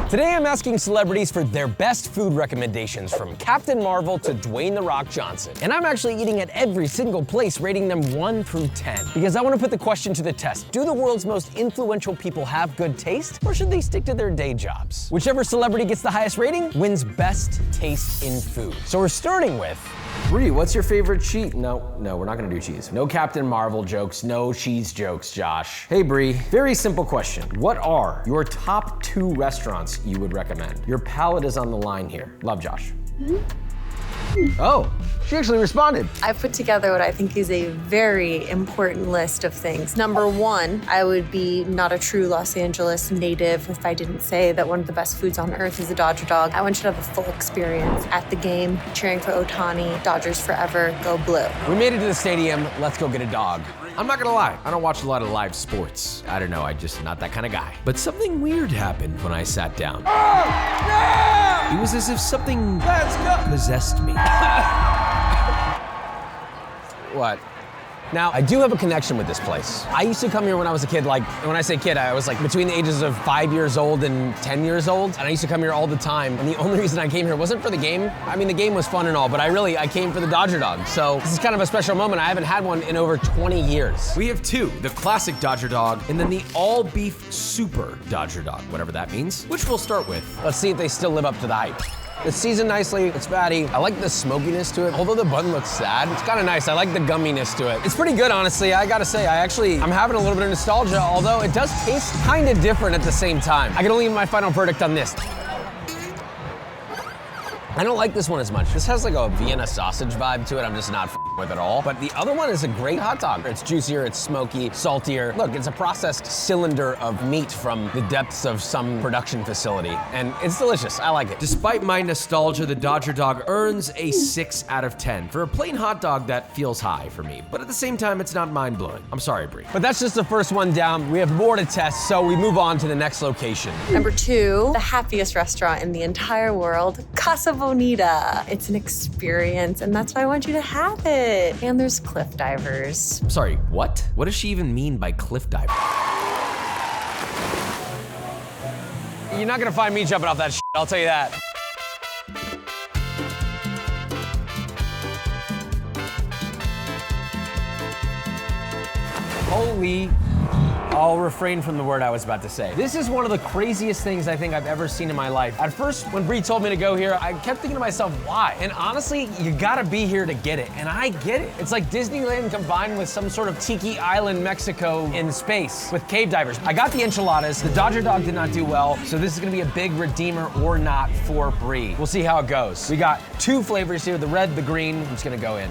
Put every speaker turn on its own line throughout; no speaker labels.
Today I'm asking celebrities for their best food recommendations from Captain Marvel to Dwayne "The Rock" Johnson. And I'm actually eating at every single place, rating them 1 through 10. Because I want to put the question to the test. Do the world's most influential people have good taste, or should they stick to their day jobs? Whichever celebrity gets the highest rating wins best taste in food. So we're starting with Bree, what's your favorite cheese? No, we're not gonna do cheese. No Captain Marvel jokes, no cheese jokes, Josh. Hey Bree, very simple question. What are your top 2 restaurants you would recommend? Your palate is on the line here. Love, Josh. Oh, she actually responded.
I put together what I think is a very important list of things. Number 1, I would be not a true Los Angeles native if I didn't say that one of the best foods on earth is a Dodger dog. I want you to have a full experience at the game, cheering for Ohtani, Dodgers forever, go blue.
We made it to the stadium, let's go get a dog. I'm not gonna lie, I don't watch a lot of live sports. I don't know, I'm just not that kind of guy. But something weird happened when I sat down. It was as if something possessed me. What? Now, I do have a connection with this place. I used to come here when I was a kid, like, when I say kid, I was like between the ages of 5 years old and 10 years old. And I used to come here all the time. And the only reason I came here wasn't for the game. I mean, the game was fun and all, but I came for the Dodger dog. So this is kind of a special moment. I haven't had one in over 20 years. We have 2, the classic Dodger dog and then the all beef super Dodger dog, whatever that means, which we'll start with. Let's see if they still live up to the hype. It's seasoned nicely, it's fatty. I like the smokiness to it. Although the bun looks sad, it's kind of nice. I like the gumminess to it. It's pretty good, honestly. I gotta say, I'm having a little bit of nostalgia, although it does taste kind of different at the same time. I can only give my final verdict on this. I don't like this one as much. This has like a Vienna sausage vibe to it. I'm just not with it all. But the other one is a great hot dog. It's juicier, it's smoky, saltier. Look, it's a processed cylinder of meat from the depths of some production facility. And it's delicious, I like it. Despite my nostalgia, the Dodger dog earns a 6 out of 10. For a plain hot dog, that feels high for me. But at the same time, it's not mind-blowing. I'm sorry, Bree. But that's just the first one down. We have more to test, so we move on to the next location.
Number 2, the happiest restaurant in the entire world, Casa Bonita. It's an experience, and that's why I want you to have it. And there's cliff divers.
Sorry, what? What does she even mean by cliff diver? You're not gonna find me jumping off that shit, I'll tell you that. Holy, I'll refrain from the word I was about to say. This is one of the craziest things I think I've ever seen in my life. At first, when Bree told me to go here, I kept thinking to myself, why? And honestly, you gotta be here to get it, and I get it. It's like Disneyland combined with some sort of Tiki Island, Mexico in space with cave divers. I got the enchiladas. The Dodger dog did not do well, so this is gonna be a big redeemer or not for Bree. We'll see how it goes. We got 2 flavors here, the red, the green. I'm just gonna go in.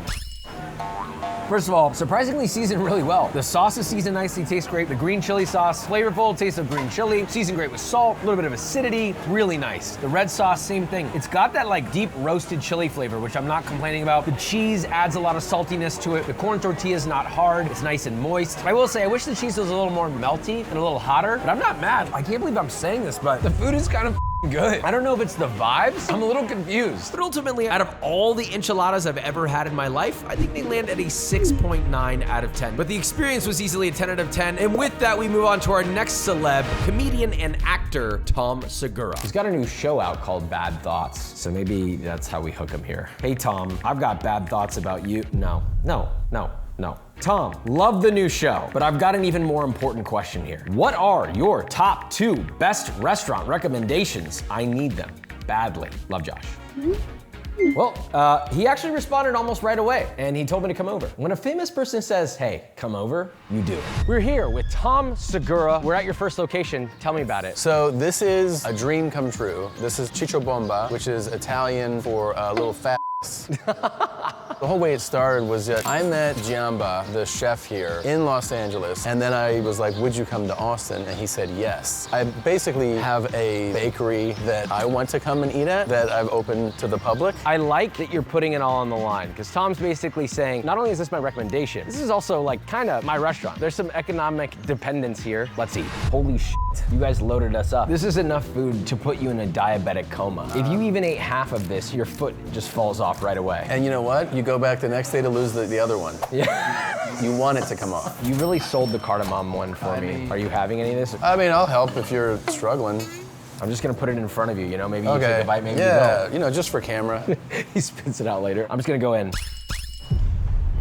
First of all, surprisingly seasoned really well. The sauce is seasoned nicely, tastes great. The green chili sauce, flavorful, taste of green chili, seasoned great with salt, a little bit of acidity, really nice. The red sauce, same thing. It's got that like deep roasted chili flavor, which I'm not complaining about. The cheese adds a lot of saltiness to it. The corn tortilla is not hard, it's nice and moist. I will say, I wish the cheese was a little more melty and a little hotter, but I'm not mad. I can't believe I'm saying this, but the food is kind of good. I don't know if it's the vibes. I'm a little confused. But ultimately, out of all the enchiladas I've ever had in my life, I think they land at a 6.9 out of 10. But the experience was easily a 10 out of 10. And with that, we move on to our next celeb, comedian and actor, Tom Segura. He's got a new show out called Bad Thoughts. So maybe that's how we hook him here. Hey, Tom, I've got bad thoughts about you. No. Tom, love the new show, but I've got an even more important question here. What are your top 2 best restaurant recommendations? I need them badly. Love, Josh. Well, he actually responded almost right away, and he told me to come over. When a famous person says, hey, come over, you do it. We're here with Tom Segura. We're at your first location. Tell me about it.
So this is a dream come true. This is Ciccio Bomba, which is Italian for little fat. The whole way it started was that I met Giamba, the chef here, in Los Angeles, and then I was like, would you come to Austin? And he said yes. I basically have a bakery that I want to come and eat at that I've opened to the public.
I like that you're putting it all on the line, because Tom's basically saying, not only is this my recommendation, this is also like kind of my restaurant. There's some economic dependence here. Let's eat. Holy shit, you guys loaded us up. This is enough food to put you in a diabetic coma. If you even ate half of this, your foot just falls off right away.
And you know what? You go back the next day to lose the other one.
Yeah.
You want it to come off.
You really sold the cardamom one for me. Are you having any of this?
I mean, I'll help if you're struggling.
I'm just gonna put it in front of you, you know? Maybe you take a bite, maybe
yeah,
you
you know, just for camera.
don't. He spits it out later. I'm just gonna go in.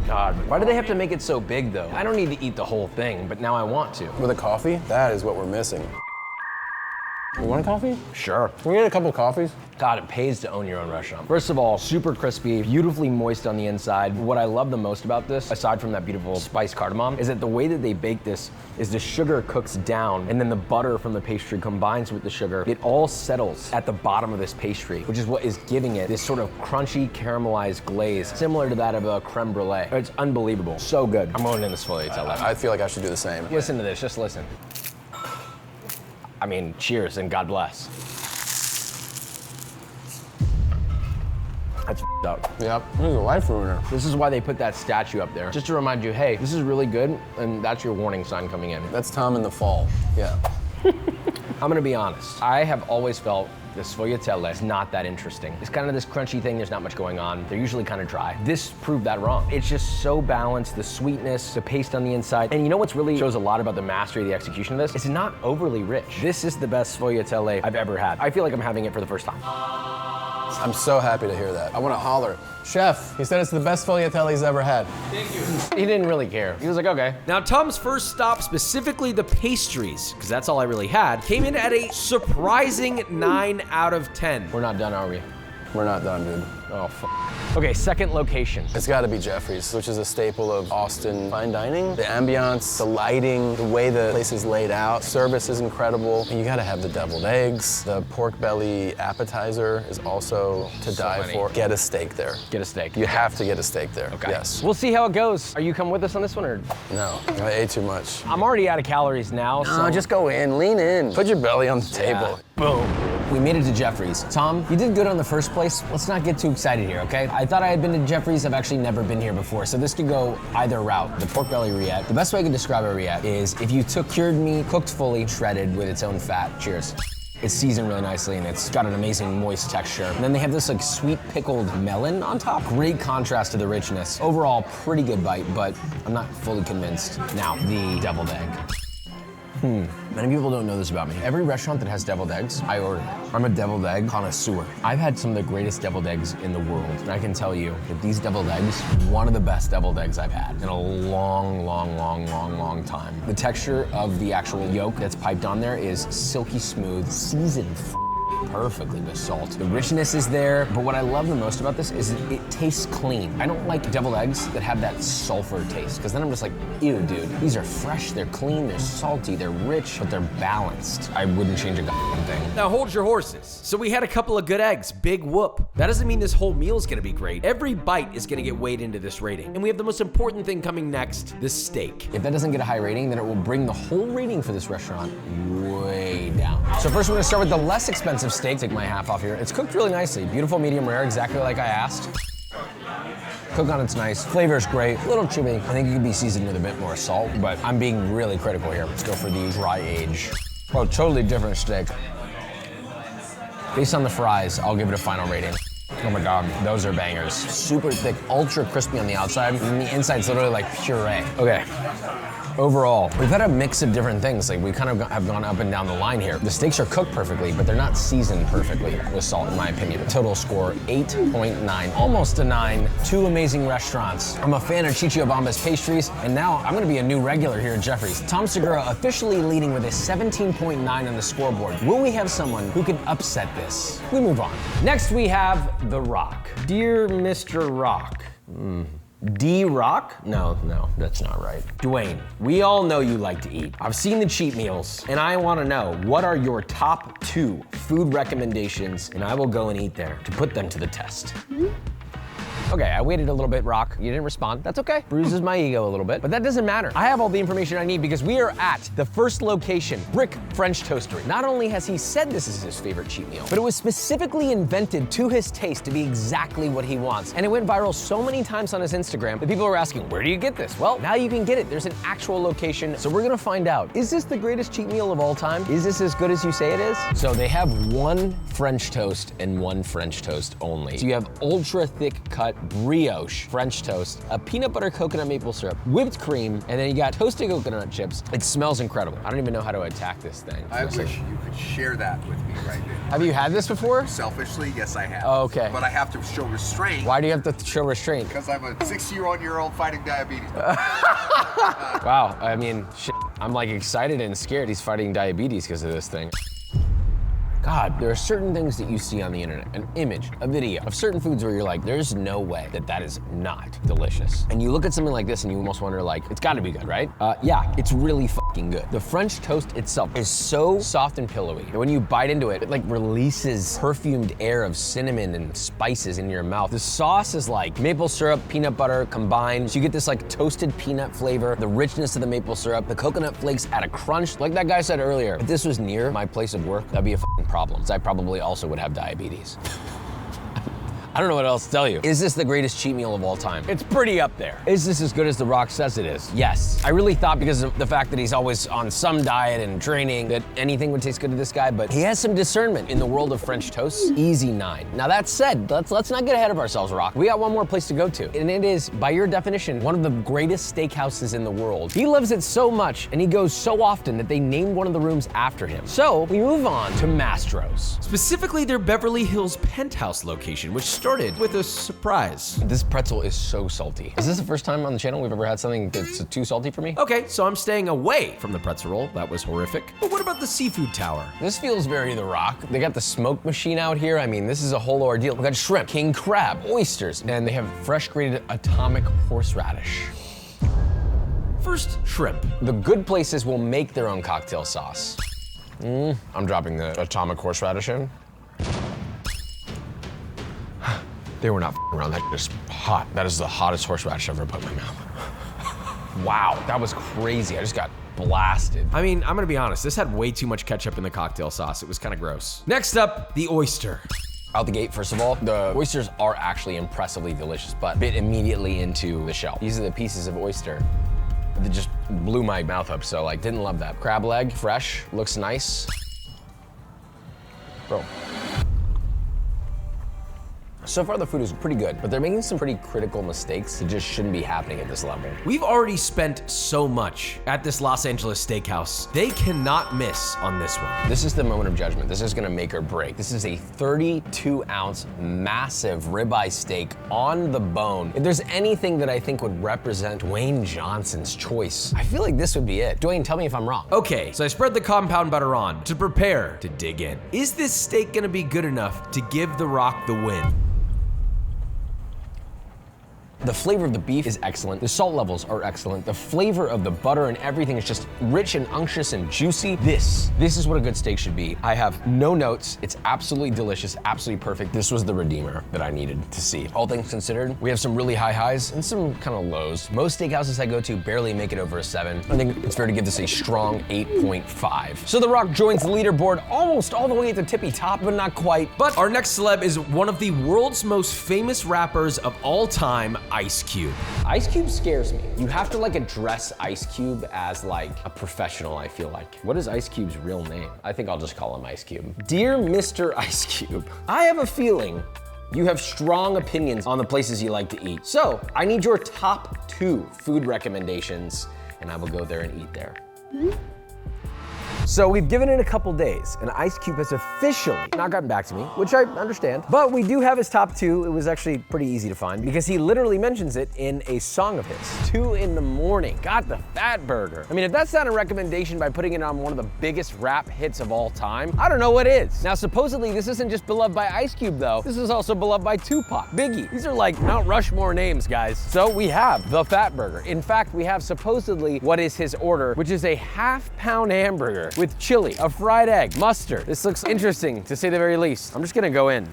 God, why do they have to make it so big though? I don't need to eat the whole thing, but now I want to.
With a coffee, that is what we're missing. You want a coffee?
Sure.
Can we get a couple coffees?
God, it pays to own your own restaurant. First of all, super crispy, beautifully moist on the inside. What I love the most about this, aside from that beautiful spiced cardamom, is that the way that they bake this is the sugar cooks down and then the butter from the pastry combines with the sugar. It all settles at the bottom of this pastry, which is what is giving it this sort of crunchy caramelized glaze, similar to that of a creme brulee. It's unbelievable, so good. I'm going in this sfogliatelle.
I feel like I should do the same.
Listen to this, just listen. I mean, cheers and God bless. That's f***ed up.
Yep, this is a life ruiner.
This is why they put that statue up there, just to remind you, hey, this is really good, and that's your warning sign coming in.
That's Tom in the fall, yeah.
I'm gonna be honest. I have always felt the sfogliatelle is not that interesting. It's kind of this crunchy thing, there's not much going on. They're usually kind of dry. This proved that wrong. It's just so balanced, the sweetness, the paste on the inside. And you know what's really shows a lot about the mastery of the execution of this? It's not overly rich. This is the best sfogliatelle I've ever had. I feel like I'm having it for the first time.
I'm so happy to hear that. I want to holler. Chef, he said it's the best sfogliatelle he's ever had.
He didn't really care. He was like, okay.
Now, Tom's first stop, specifically the pastries, because that's all I really had, came in at a surprising 9 out of 10.
We're not done, are we?
We're not done, dude.
Oh, fuck. Okay, second location.
It's got to be Jeffrey's, which is a staple of Austin fine dining. The ambiance, the lighting, the way the place is laid out, service is incredible. And you got to have the deviled eggs. The pork belly appetizer is also to die for. Get a steak there.
Get a steak.
You have to get a steak there.
Okay.
Yes.
We'll see how it goes. Are you coming with us on this one, or?
No, I ate too much.
I'm already out of calories now, so.
No, just go in, lean in. Put your belly on the table.
Boom. We made it to Jeffrey's. Tom, you did good on the first place. Let's not get too excited here, okay? I thought I had been to Jeffrey's. I've actually never been here before, so this could go either route. The pork belly rillette. The best way I could describe a rillette is if you took cured meat, cooked fully, shredded with its own fat. Cheers. It's seasoned really nicely and it's got an amazing moist texture. And then they have this like sweet pickled melon on top. Great contrast to the richness. Overall, pretty good bite, but I'm not fully convinced. Now, the deviled egg. Many people don't know this about me. Every restaurant that has deviled eggs, I order it. I'm a deviled egg connoisseur. I've had some of the greatest deviled eggs in the world, and I can tell you that these deviled eggs, one of the best deviled eggs I've had in a long time. The texture of the actual yolk that's piped on there is silky smooth, seasoned perfectly with salt. The richness is there, but what I love the most about this is it tastes clean. I don't like deviled eggs that have that sulfur taste, because then I'm just like, ew, dude. These are fresh, they're clean, they're salty, they're rich, but they're balanced. I wouldn't change a goddamn thing.
Now hold your horses. So we had a couple of good eggs, big whoop. That doesn't mean this whole meal is gonna be great. Every bite is gonna get weighed into this rating. And we have the most important thing coming next, the steak.
If that doesn't get a high rating, then it will bring the whole rating for this restaurant way down. So first we're gonna start with the less expensive steak. Take my half off here. It's cooked really nicely. Beautiful medium rare, exactly like I asked. Cook on it's nice. Flavor's great. A little chewy. I think it could be seasoned with a bit more salt, but I'm being really critical here. Let's go for the dry age. Oh, totally different steak. Based on the fries, I'll give it a final rating. Oh my God, those are bangers. Super thick, ultra crispy on the outside, and the inside's literally like puree. Okay. Overall, we've had a mix of different things. Like we kind of have gone up and down the line here. The steaks are cooked perfectly, but they're not seasoned perfectly with salt, in my opinion. Total score 8.9, almost a 9. Two amazing restaurants. I'm a fan of Chicho Bomba's pastries, and now I'm gonna be a new regular here at Jeffrey's. Tom Segura officially leading with a 17.9 on the scoreboard. Will we have someone who can upset this? We move on. Next we have The Rock. Dear Mr. Rock. D-Rock? No, that's not right. Dwayne, we all know you like to eat. I've seen the cheat meals, and I want to know, what are your top 2 food recommendations, and I will go and eat there to put them to the test. Okay, I waited a little bit, Rock. You didn't respond. That's okay. Bruises my ego a little bit, but that doesn't matter. I have all the information I need because we are at the first location, Brick French Toastery. Not only has he said this is his favorite cheat meal, but it was specifically invented to his taste to be exactly what he wants. And it went viral so many times on his Instagram that people were asking, where do you get this? Well, now you can get it. There's an actual location. So we're gonna find out, is this the greatest cheat meal of all time? Is this as good as you say it is? So they have one French toast and one French toast only. So you have ultra thick cut brioche French toast, a peanut butter coconut maple syrup, whipped cream, and then you got toasted coconut chips. It smells incredible. I don't even know how to attack this thing.
I wish you could share that with me right now.
Have you had this before?
Selfishly, yes, I have.
Oh, okay.
But I have to show restraint.
Why do you have to show restraint?
Because I'm a 60-year-old fighting diabetes.
Wow, I mean, shit. I'm like excited and scared he's fighting diabetes because of this thing. God, there are certain things that you see on the internet, an image, a video of certain foods where you're like, there's no way that that is not delicious. And you look at something like this and you almost wonder like, it's gotta be good, right? Yeah, it's really fucking good. The French toast itself is so soft and pillowy. And when you bite into it, it like releases perfumed air of cinnamon and spices in your mouth. The sauce is like maple syrup, peanut butter combined. So you get this like toasted peanut flavor, the richness of the maple syrup, the coconut flakes add a crunch. Like that guy said earlier, if this was near my place of work, that'd be a fucking problem. I probably also would have diabetes. I don't know what else to tell you. Is this the greatest cheat meal of all time? It's pretty up there. Is this as good as The Rock says it is? Yes. I really thought because of the fact that he's always on some diet and training that anything would taste good to this guy, but he has some discernment in the world of French toast. Easy 9. Now that said, let's not get ahead of ourselves, Rock. We got one more place to go to, and it is, by your definition, one of the greatest steakhouses in the world. He loves it so much, and he goes so often that they named one of the rooms after him. So we move on to Mastro's.
Specifically their Beverly Hills penthouse location, which started with a surprise.
This pretzel is so salty. Is this the first time on the channel we've ever had something that's too salty for me?
Okay, so I'm staying away from the pretzel roll. That was horrific. But what about the seafood tower?
This feels very The Rock. They got the smoke machine out here. I mean, this is a whole ordeal. We got shrimp, king crab, oysters, and they have fresh grated atomic horseradish.
First, shrimp.
The good places will make their own cocktail sauce. I'm dropping the atomic horseradish in. They were not f***ing around. That is hot. That is the hottest horseradish I've ever put in my mouth. Wow, that was crazy. I just got blasted.
I mean, I'm gonna be honest, this had way too much ketchup in the cocktail sauce. It was kind of gross. Next up, the oyster.
Out the gate, first of all, the oysters are actually impressively delicious, but bit immediately into the shell. These are the pieces of oyster that just blew my mouth up, so like, didn't love that. Crab leg, fresh, looks nice. Bro. So far the food is pretty good, but they're making some pretty critical mistakes that just shouldn't be happening at this level.
We've already spent so much at this Los Angeles steakhouse. They cannot miss on this one.
This is the moment of judgment. This is gonna make or break. This is a 32-ounce massive ribeye steak on the bone. If there's anything that I think would represent Dwayne Johnson's choice, I feel like this would be it. Dwayne, tell me if I'm wrong.
Okay, so I spread the compound butter on to prepare to dig in. Is this steak gonna be good enough to give The Rock the win?
The flavor of the beef is excellent. The salt levels are excellent. The flavor of the butter and everything is just rich and unctuous and juicy. This is what a good steak should be. I have no notes. It's absolutely delicious, absolutely perfect. This was the redeemer that I needed to see. All things considered, we have some really high highs and some kind of lows. Most steakhouses I go to barely make it over a 7. I think it's fair to give this a strong 8.5. So The Rock joins the leaderboard almost all the way at the tippy top, but not quite.
But our next celeb is one of the world's most famous rappers of all time, Ice Cube.
Ice Cube scares me. You have to like address Ice Cube as like a professional, I feel like. What is Ice Cube's real name? I think I'll just call him Ice Cube. Dear Mr. Ice Cube, I have a feeling you have strong opinions on the places you like to eat. So I need your top 2 food recommendations and I will go there and eat there. So we've given it a couple days, and Ice Cube has officially not gotten back to me, which I understand. But we do have his top 2. It was actually pretty easy to find because he literally mentions it in a song of his. 2 in the morning, got the fat burger. I mean, if that's not a recommendation by putting it on one of the biggest rap hits of all time, I don't know what is. Now, supposedly this isn't just beloved by Ice Cube though. This is also beloved by Tupac, Biggie. These are like Mount Rushmore names, guys. So we have the fat burger. In fact, we have supposedly what is his order, which is a half-pound hamburger with chili, a fried egg, mustard. This looks interesting, to say the very least. I'm just gonna go in.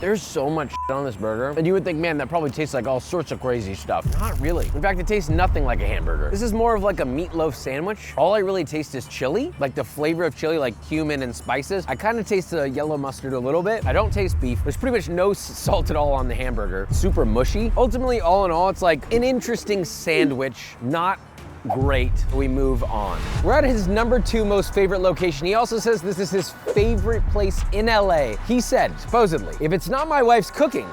There's so much shit on this burger, and you would think, man, that probably tastes like all sorts of crazy stuff. Not really. In fact, it tastes nothing like a hamburger. This is more of like a meatloaf sandwich. All I really taste is chili, like the flavor of chili, like cumin and spices. I kind of taste the yellow mustard a little bit. I don't taste beef. There's pretty much no salt at all on the hamburger. Super mushy. Ultimately, all in all, it's like an interesting sandwich, not great. We move on. We're at his number 2 most favorite location. He also says this is his favorite place in LA. He said, supposedly, if it's not my wife's cooking,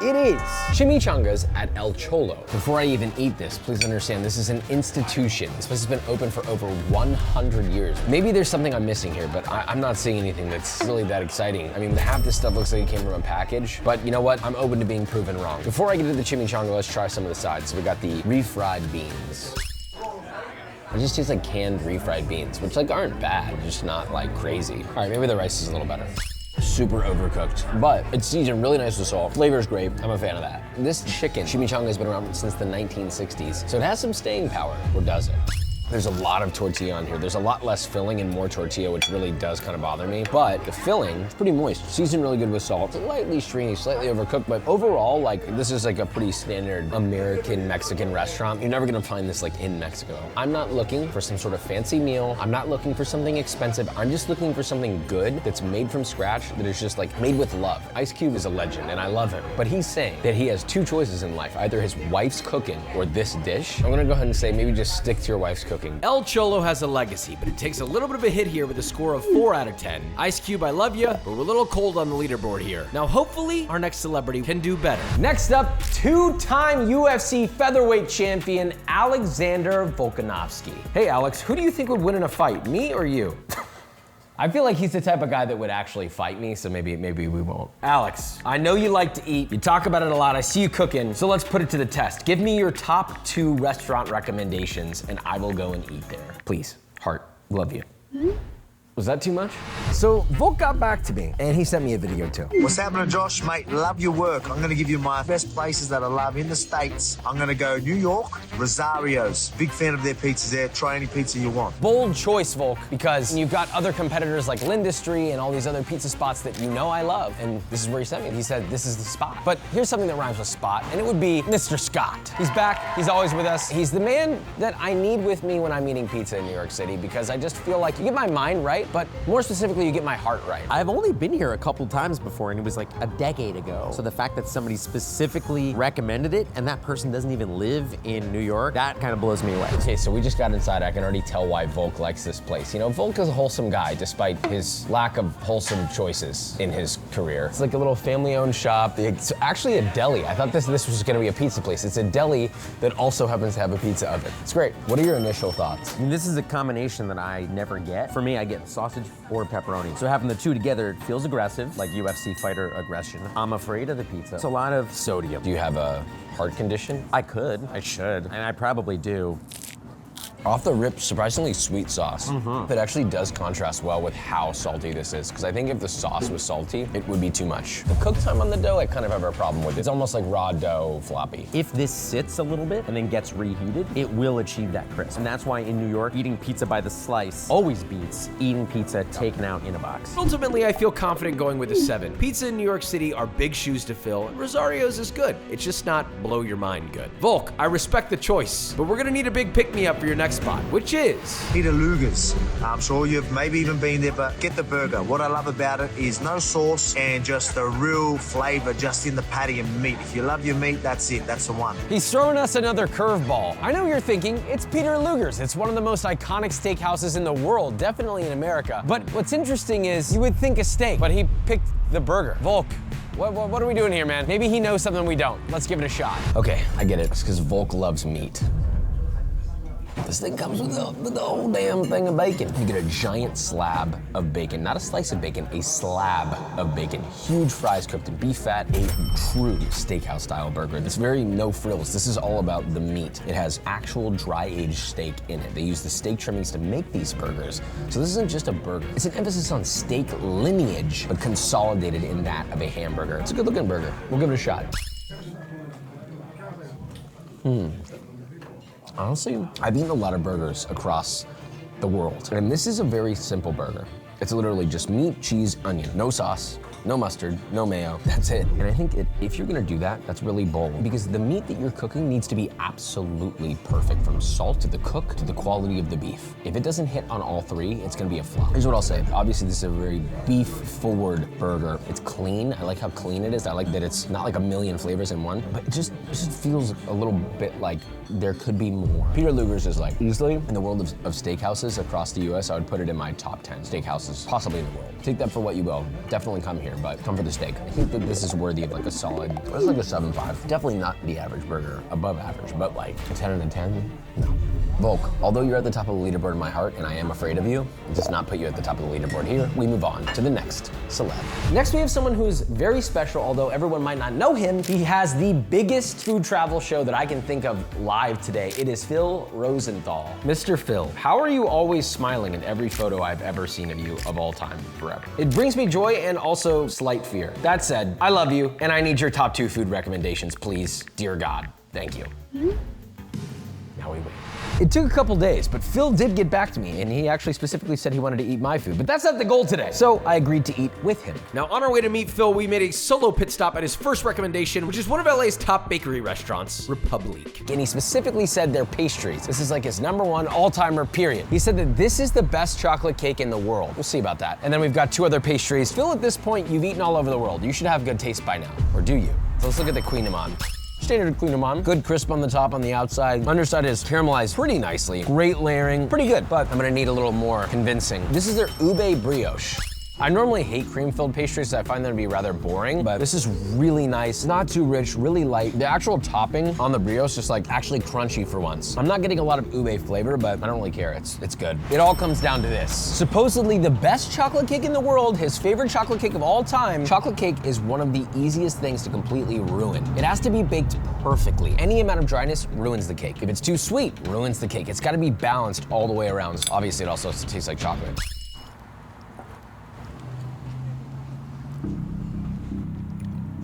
It is.
Chimichangas at El Cholo. Before I even eat this, please understand this is an institution. This place has been open for over 100 years. Maybe there's something I'm missing here, but I'm not seeing anything that's really that exciting. I mean, half this stuff looks like it came from a package, but you know what? I'm open to being proven wrong. Before I get to the chimichanga, let's try some of the sides. So we got the refried beans. It just tastes like canned refried beans, which like aren't bad, just not like crazy. All right, maybe the rice is a little better. Super overcooked, but it's seasoned really nice with salt. Flavor's great, I'm a fan of that. This chicken, chimichanga, has been around since the 1960s, so it has some staying power, or does it? There's a lot of tortilla on here. There's a lot less filling and more tortilla, which really does kind of bother me. But the filling is pretty moist. Seasoned really good with salt. Slightly stringy, slightly overcooked, but overall, like, this is like a pretty standard American Mexican restaurant. You're never gonna find this like in Mexico. I'm not looking for some sort of fancy meal. I'm not looking for something expensive. I'm just looking for something good that's made from scratch, that is just like made with love. Ice Cube is a legend and I love him, but he's saying that he has two choices in life, either his wife's cooking or this dish. I'm gonna go ahead and say maybe just stick to your wife's cooking.
El Cholo has a legacy, but it takes a little bit of a hit here with a score of 4 out of 10. Ice Cube, I love you, but we're a little cold on the leaderboard here. Now, hopefully, our next celebrity can do better.
Next up, two-time UFC featherweight champion Alexander Volkanovski. Hey Alex, who do you think would win in a fight, me or you? I feel like he's the type of guy that would actually fight me, so maybe we won't. Alex, I know you like to eat. You talk about it a lot. I see you cooking, so let's put it to the test. Give me your top 2 restaurant recommendations, and I will go and eat there. Please, heart, love you. Was that too much? So Volk got back to me, and he sent me a video too.
What's happening, Josh? Mate, love your work. I'm gonna give you my best places that I love in the States. I'm gonna go New York, Rosario's. Big fan of their pizzas there. Try any pizza you want.
Bold choice, Volk, because you've got other competitors like Lindustry and all these other pizza spots that you know I love, and this is where he sent me. He said, this is the spot. But here's something that rhymes with spot, and it would be Mr. Scott. He's back, he's always with us. He's the man that I need with me when I'm eating pizza in New York City, because I just feel like you get my mind right, but more specifically, you get my heart right.
I've only been here a couple times before, and it was like a decade ago. So the fact that somebody specifically recommended it, and that person doesn't even live in New York, that kind of blows me away.
Okay, so we just got inside. I can already tell why Volk likes this place. You know, Volk is a wholesome guy, despite his lack of wholesome choices in his career. It's like a little family-owned shop. It's actually a deli. I thought this was gonna be a pizza place. It's a deli that also happens to have a pizza oven. It's great. What are your initial thoughts?
I mean, this is a combination that I never get. For me, I get sausage or pepperoni. So having the two together, it feels aggressive, like UFC fighter aggression. I'm afraid of the pizza. It's a lot of sodium.
Do you have a heart condition?
I could, I should, and I probably do.
Off the rip, surprisingly sweet sauce. It actually does contrast well with how salty this is, because I think if the sauce was salty, it would be too much. The cook time on the dough, I kind of have a problem with. It's almost like raw dough floppy.
If this sits a little bit and then gets reheated, it will achieve that crisp. And that's why in New York, eating pizza by the slice always beats eating pizza taken out in a box.
Ultimately, I feel confident going with a 7. Pizza in New York City are big shoes to fill, and Rosario's is good. It's just not blow your mind good. Volk, I respect the choice, but we're gonna need a big pick-me-up for your next spot, which is
Peter Luger's. I'm sure you've maybe even been there, but get the burger. What I love about it is no sauce and just the real flavor just in the patty and meat. If you love your meat, that's it. That's the one.
He's throwing us another curveball. I know you're thinking, it's Peter Luger's. It's one of the most iconic steakhouses in the world, definitely in America. But what's interesting is you would think a steak, but he picked the burger. Volk, what are we doing here, man? Maybe he knows something we don't. Let's give it a shot.
Okay, I get it. It's because Volk loves meat. This thing comes with the whole damn thing of bacon. You get a giant slab of bacon, not a slice of bacon, a slab of bacon. Huge fries cooked in beef fat, a true steakhouse style burger. It's very no frills. This is all about the meat. It has actual dry aged steak in it. They use the steak trimmings to make these burgers. So this isn't just a burger. It's an emphasis on steak lineage, but consolidated in that of a hamburger. It's a good looking burger. We'll give it a shot. Honestly, I've eaten a lot of burgers across the world, and this is a very simple burger. It's literally just meat, cheese, onion, no sauce, no mustard, no mayo, that's it. And I think if you're gonna do that, that's really bold, because the meat that you're cooking needs to be absolutely perfect, from salt to the cook to the quality of the beef. If it doesn't hit on all three, it's gonna be a flop. Here's what I'll say. Obviously, this is a very beef-forward burger. It's clean. I like how clean it is. I like that it's not like a million flavors in one, but it just feels a little bit like there could be more. Peter Luger's is like, easily, in the world of steakhouses across the US, I would put it in my top 10 steakhouses, possibly in the world.
Take that for what you will. Definitely come here, but come for the steak. I think that this is worthy of like a solid, this is like a 7.5. Definitely not the average burger, above average, but like a 10 out of 10, no. Volk, although you're at the top of the leaderboard in my heart and I am afraid of you, it does not put you at the top of the leaderboard here. We move on to the next celeb. Next we have someone who's very special, although everyone might not know him. He has the biggest food travel show that I can think of live today. It is Phil Rosenthal. Mr. Phil, how are you always smiling in every photo I've ever seen of you of all time forever? It brings me joy and also slight fear. That said, I love you and I need your top 2 food recommendations, please. Dear God, thank you. Now we wait. It took a couple days, but Phil did get back to me, and he actually specifically said he wanted to eat my food, but that's not the goal today. So I agreed to eat with him.
Now, on our way to meet Phil, we made a solo pit stop at his first recommendation, which is one of LA's top bakery restaurants, Republique.
And he specifically said their pastries. This is like his #1 all-timer, period. He said that this is the best chocolate cake in the world. We'll see about that. And then we've got 2 other pastries. Phil, at this point, you've eaten all over the world. You should have good taste by now, or do you? So let's look at the Queen Amman. Standard Queen Amman, good crisp on the top, on the outside. Underside is caramelized pretty nicely. Great layering, pretty good, but I'm gonna need a little more convincing. This is their ube brioche. I normally hate cream-filled pastries, so I find them to be rather boring, but this is really nice, not too rich, really light. The actual topping on the brioche is like actually crunchy for once. I'm not getting a lot of ube flavor, but I don't really care, it's good. It all comes down to this. Supposedly the best chocolate cake in the world, his favorite chocolate cake of all time. Chocolate cake is one of the easiest things to completely ruin. It has to be baked perfectly. Any amount of dryness ruins the cake. If it's too sweet, ruins the cake. It's gotta be balanced all the way around. Obviously, it also tastes like chocolate.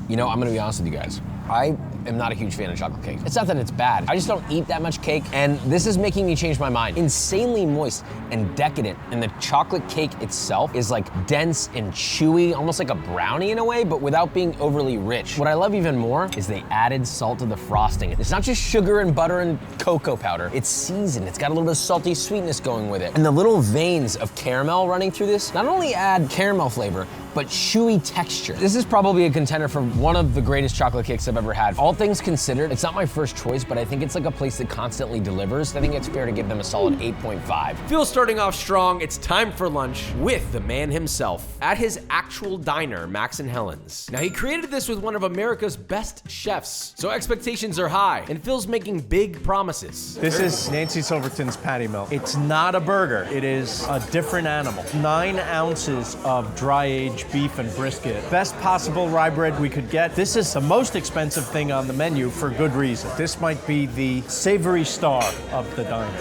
You know, I'm gonna be honest with you guys. I am not a huge fan of chocolate cake. It's not that it's bad. I just don't eat that much cake, and this is making me change my mind. Insanely moist and decadent, and the chocolate cake itself is like dense and chewy, almost like a brownie in a way, but without being overly rich. What I love even more is they added salt to the frosting. It's not just sugar and butter and cocoa powder. It's seasoned. It's got a little bit of salty sweetness going with it. And the little veins of caramel running through this not only add caramel flavor, but chewy texture. This is probably a contender for one of the greatest chocolate cakes I've ever had. All things considered, it's not my first choice, but I think it's like a place that constantly delivers. I think it's fair to give them a solid 8.5.
Phil's starting off strong. It's time for lunch with the man himself at his actual diner, Max and Helen's. Now, he created this with one of America's best chefs, so expectations are high, and Phil's making big promises.
This is Nancy Silverton's patty melt. It's not a burger. It is a different animal. 9 ounces of dry-aged beef and brisket. Best possible rye bread we could get. This is the most expensive thing on the menu for good reason. This might be the savory star of the diner.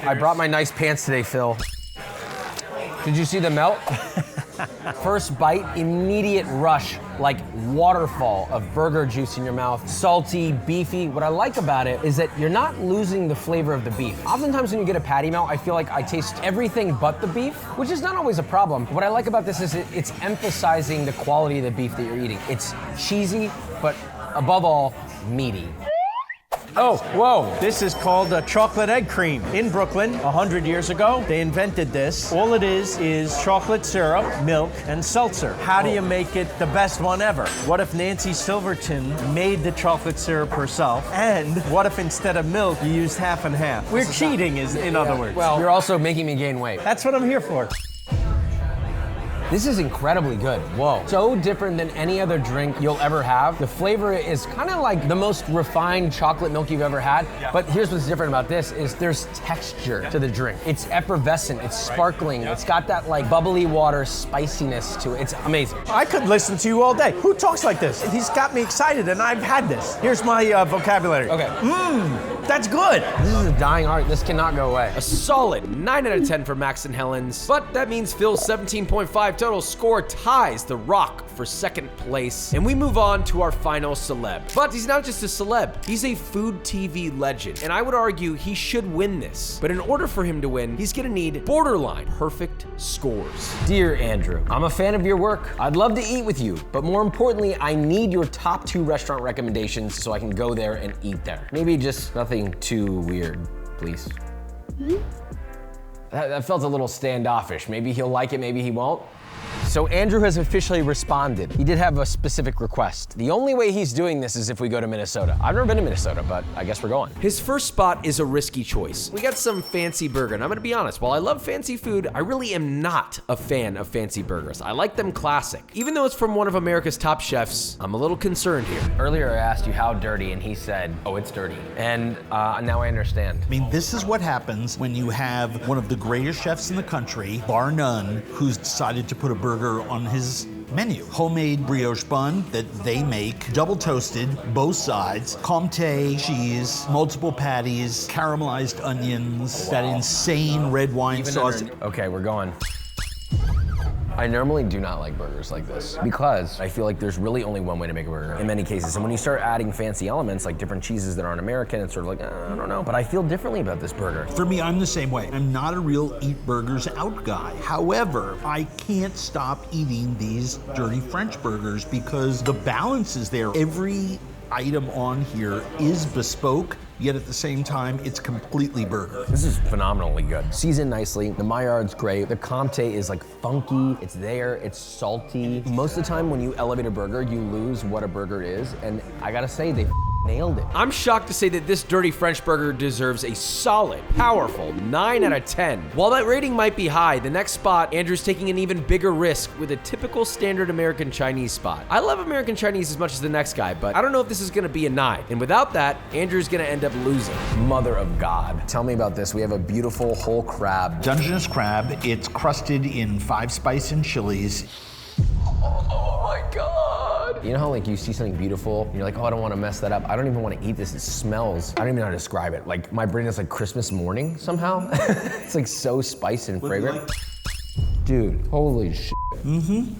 I brought my nice pants today, Phil. Did you see the melt? First bite, immediate rush, like waterfall of burger juice in your mouth. Salty, beefy. What I like about it is that you're not losing the flavor of the beef. Oftentimes when you get a patty melt, I feel like I taste everything but the beef, which is not always a problem. What I like about this is it's emphasizing the quality of the beef that you're eating. It's cheesy, but above all, meaty.
Oh, whoa. This is called a chocolate egg cream. In Brooklyn, 100 years ago, they invented this. All it is chocolate syrup, milk, and seltzer. How do you make it the best one ever? What if Nancy Silverton made the chocolate syrup herself? And what if instead of milk, you used half and half? We're cheating, in other words.
Well, you're also making me gain weight.
That's what I'm here for.
This is incredibly good. Whoa. So different than any other drink you'll ever have. The flavor is kind of like the most refined chocolate milk you've ever had. Yeah. But here's what's different about this is there's texture to the drink. It's effervescent, it's sparkling. It's got that like bubbly water spiciness to it. It's amazing.
I could listen to you all day. Who talks like this? He's got me excited and I've had this. Here's my vocabulary.
Okay.
That's good.
This is a dying art. This cannot go away.
A solid 9 out of 10 for Max and Helen's, but that means Phil's 17.5 total score ties The Rock for second place, and we move on to our final celeb. But he's not just a celeb, he's a food TV legend, and I would argue he should win this. But in order for him to win, he's gonna need borderline perfect scores.
Dear Andrew, I'm a fan of your work. I'd love to eat with you, but more importantly, I need your top 2 restaurant recommendations so I can go there and eat there. Maybe just nothing too weird, please. That felt a little standoffish. Maybe he'll like it, maybe he won't. So Andrew has officially responded. He did have a specific request. The only way he's doing this is if we go to Minnesota. I've never been to Minnesota, but I guess we're going.
His first spot is a risky choice. We got some fancy burger, and I'm gonna be honest, while I love fancy food, I really am not a fan of fancy burgers. I like them classic. Even though it's from one of America's top chefs, I'm a little concerned here.
Earlier I asked you how dirty, and he said, oh, it's dirty. And now I understand.
I mean, this is what happens when you have one of the greatest chefs in the country, bar none, who's decided to put a burger on his menu. Homemade brioche bun that they make, double toasted, both sides, comté cheese, multiple patties, caramelized onions, that insane red wine sauce.
Okay, we're going. I normally do not like burgers like this because I feel like there's really only one way to make a burger in many cases. And when you start adding fancy elements like different cheeses that aren't American, it's sort of like, I don't know. But I feel differently about this burger.
For me, I'm the same way. I'm not a real eat burgers out guy. However, I can't stop eating these dirty French burgers because the balance is there. Every item on here is bespoke, yet at the same time, it's completely burger.
This is phenomenally good. Seasoned nicely, the Maillard's great, the Comté is like funky, it's there, it's salty. Most of the time when you elevate a burger, you lose what a burger is, and I gotta say, they nailed it.
I'm shocked to say that this dirty French burger deserves a solid, powerful 9 out of 10. While that rating might be high, the next spot, Andrew's taking an even bigger risk with a typical standard American Chinese spot. I love American Chinese as much as the next guy, but I don't know if this is gonna be a 9. And without that, Andrew's gonna end up losing.
Mother of God. Tell me about this. We have a beautiful whole crab.
Dungeness crab, it's crusted in 5 spice and chilies.
Oh my God. You know how like you see something beautiful and you're like, oh, I don't want to mess that up. I don't even want to eat this. It smells. I don't even know how to describe it. Like my brain is like Christmas morning somehow. It's like so spiced and fragrant. Dude, holy shit.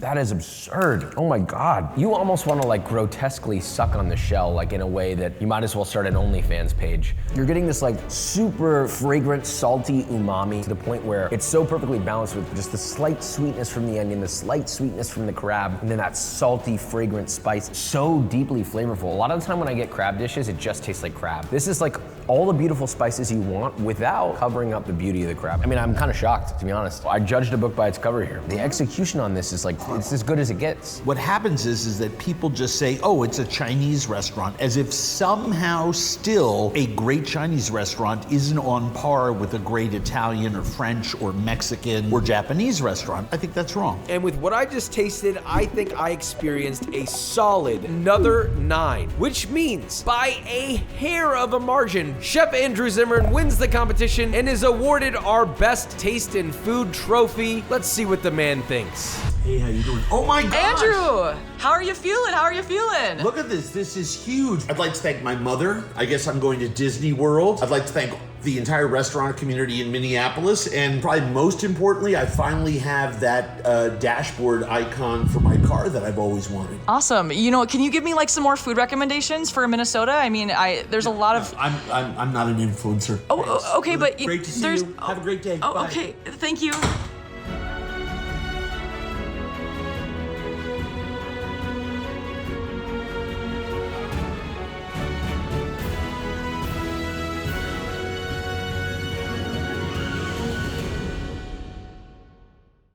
That is absurd. Oh my God. You almost want to like grotesquely suck on the shell like in a way that you might as well start an OnlyFans page. You're getting this like super fragrant, salty umami to the point where it's so perfectly balanced with just the slight sweetness from the onion, the slight sweetness from the crab, and then that salty, fragrant spice. So deeply flavorful. A lot of the time when I get crab dishes, it just tastes like crab. This is like all the beautiful spices you want without covering up the beauty of the crab. I mean, I'm kind of shocked, to be honest. I judged a book by its cover here. The execution on this is like, it's as good as it gets.
What happens is that people just say, oh, it's a Chinese restaurant, as if somehow still a great Chinese restaurant isn't on par with a great Italian or French or Mexican or Japanese restaurant. I think that's wrong.
And with what I just tasted, I think I experienced a solid another 9, which means by a hair of a margin, Chef Andrew Zimmern wins the competition and is awarded our Best Taste in Food trophy. Let's see what the man thinks.
Hey, how you doing? Oh my gosh!
Andrew, how are you feeling? How are you feeling?
Look at this. This is huge. I'd like to thank my mother. I guess I'm going to Disney World. I'd like to thank the entire restaurant community in Minneapolis, and probably most importantly, I finally have that dashboard icon for my car that I've always wanted.
Awesome. You know, can you give me like some more food recommendations for Minnesota? I mean, there's a lot of.
I'm not an influencer.
Oh, okay, but
great to see you. Have a great day.
Oh,
Bye.
okay. Thank you.